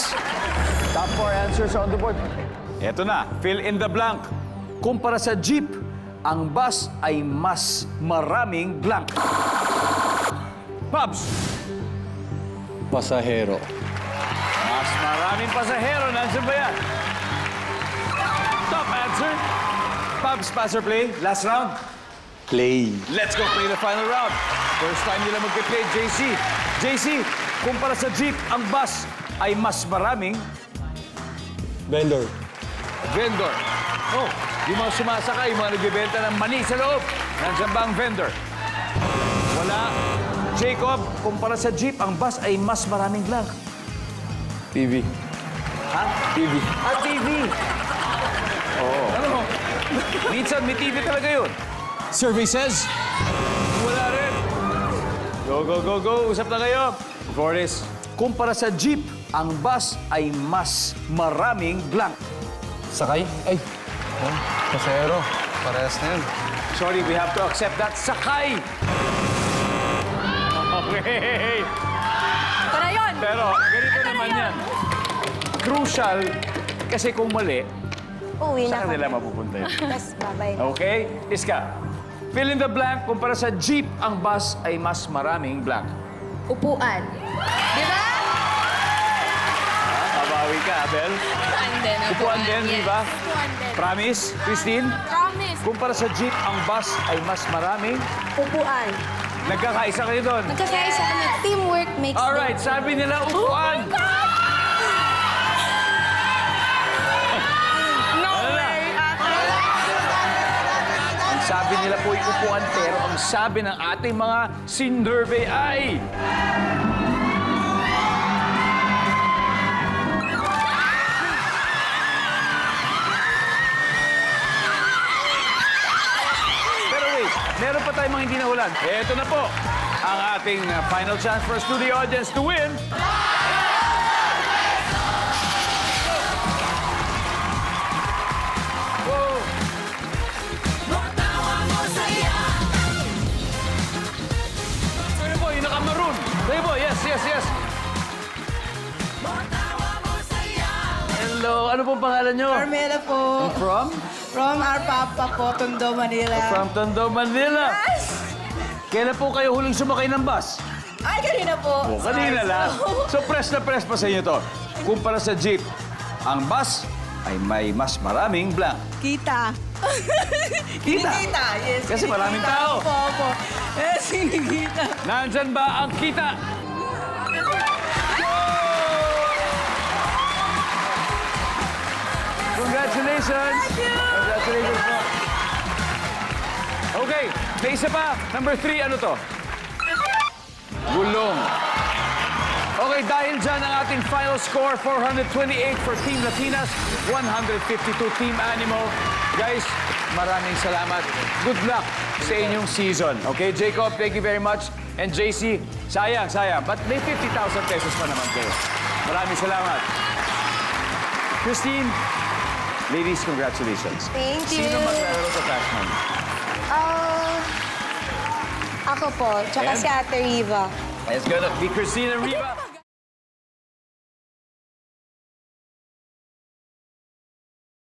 points. Top 4 answers on the board. Eto na, fill in the blank. Kumpara sa jeep, ang bus ay mas maraming blank. Pabs, Pasahero. mas maraming pasahero. Nandiyan ba yan? Top answer. Pabs, pass or play? Last round. Play. Let's go play the final round. First time nila magpe-play, JC. JC, kumpara sa jeep, ang bus ay mas maraming Vendor. vendor. Oh, yung mga sumasakay, yung mga nagbibenta ng mani sa loob. Nandiyan ba ang vendor? Wala. Jacob, kumpara sa jeep, ang bus ay mas maraming blank. TV. Ha? TV. Ah, TV. Oo. Ano mo? Minsan, may TV talaga yun. Services. Wala rin. Go, go, go, go. Usap na kayo. Boris, kumpara sa jeep, ang bus ay mas maraming blank. Sakay. Ay. Oh, pasahero. Parehas na yun. Sorry, we have to accept that. Sakay! Okay. Ito na yun. Pero ganito naman yan. Crucial, kasi kung mali, Uwi na sa ako. kanila mapupunta yun. Yes, bye-bye. Okay? Iska, fill in the blank. Kumpara sa jeep, ang bus ay mas maraming blank. Upuan. Di ba? Kabawi ka, Abel. Upuan din. Upuan din, di ba? Upuan din. Promise, Christine? Promise. Kumpara sa jeep, ang bus ay mas maraming. Upuan. Nagkakaisa kayo doon. Nagkakaisa kami. Teamwork makes Alright, sabi nila upuan. No Ano na? way, ate. Ang sabi nila po ay upuan, pero ang sabi ng ating mga sinurvey ay... Pero wait, meron pa tayong mga hindi nahulan. Ito na po, ang ating final chance for studio audience to win. Whoa. Kayo po, yung naka-maroon. Kayo po, yes, yes, yes. Hello, ano pong pangalan nyo? Carmela po. From? From our papa po, Tondo, Manila. From Tondo, Manila. Kailan po kayo huling sumakay ng bus? Ay, kanina po. Oh, kanina lang. So, press na press pa sa inyo to. Kumpara sa jeep, ang bus ay may mas maraming blank. Kita. Kita? Kinikita, yes. Kasi maraming kinikita. tao. Opo, opo. Yes, kinikita. Nandyan ba ang kita? Congratulations! Thank you! Congratulations po. Okay, may isa pa. Number 3, ano to? Gulong. Okay, dahil dyan ang ating final score, 428 for Team Latinas, 152 Team Animal. Guys, maraming salamat. Good luck sa inyong season. Okay, Jacob, thank you very much. And JC, sayang, sayang. But may 50,000 pesos pa naman kayo. Maraming salamat. Christine, ladies, congratulations. Thank you. Sino maglalaro sa Cash Money? Ako po, tsaka Ayan. si Ate Riva. It's gonna be Christine and Riva.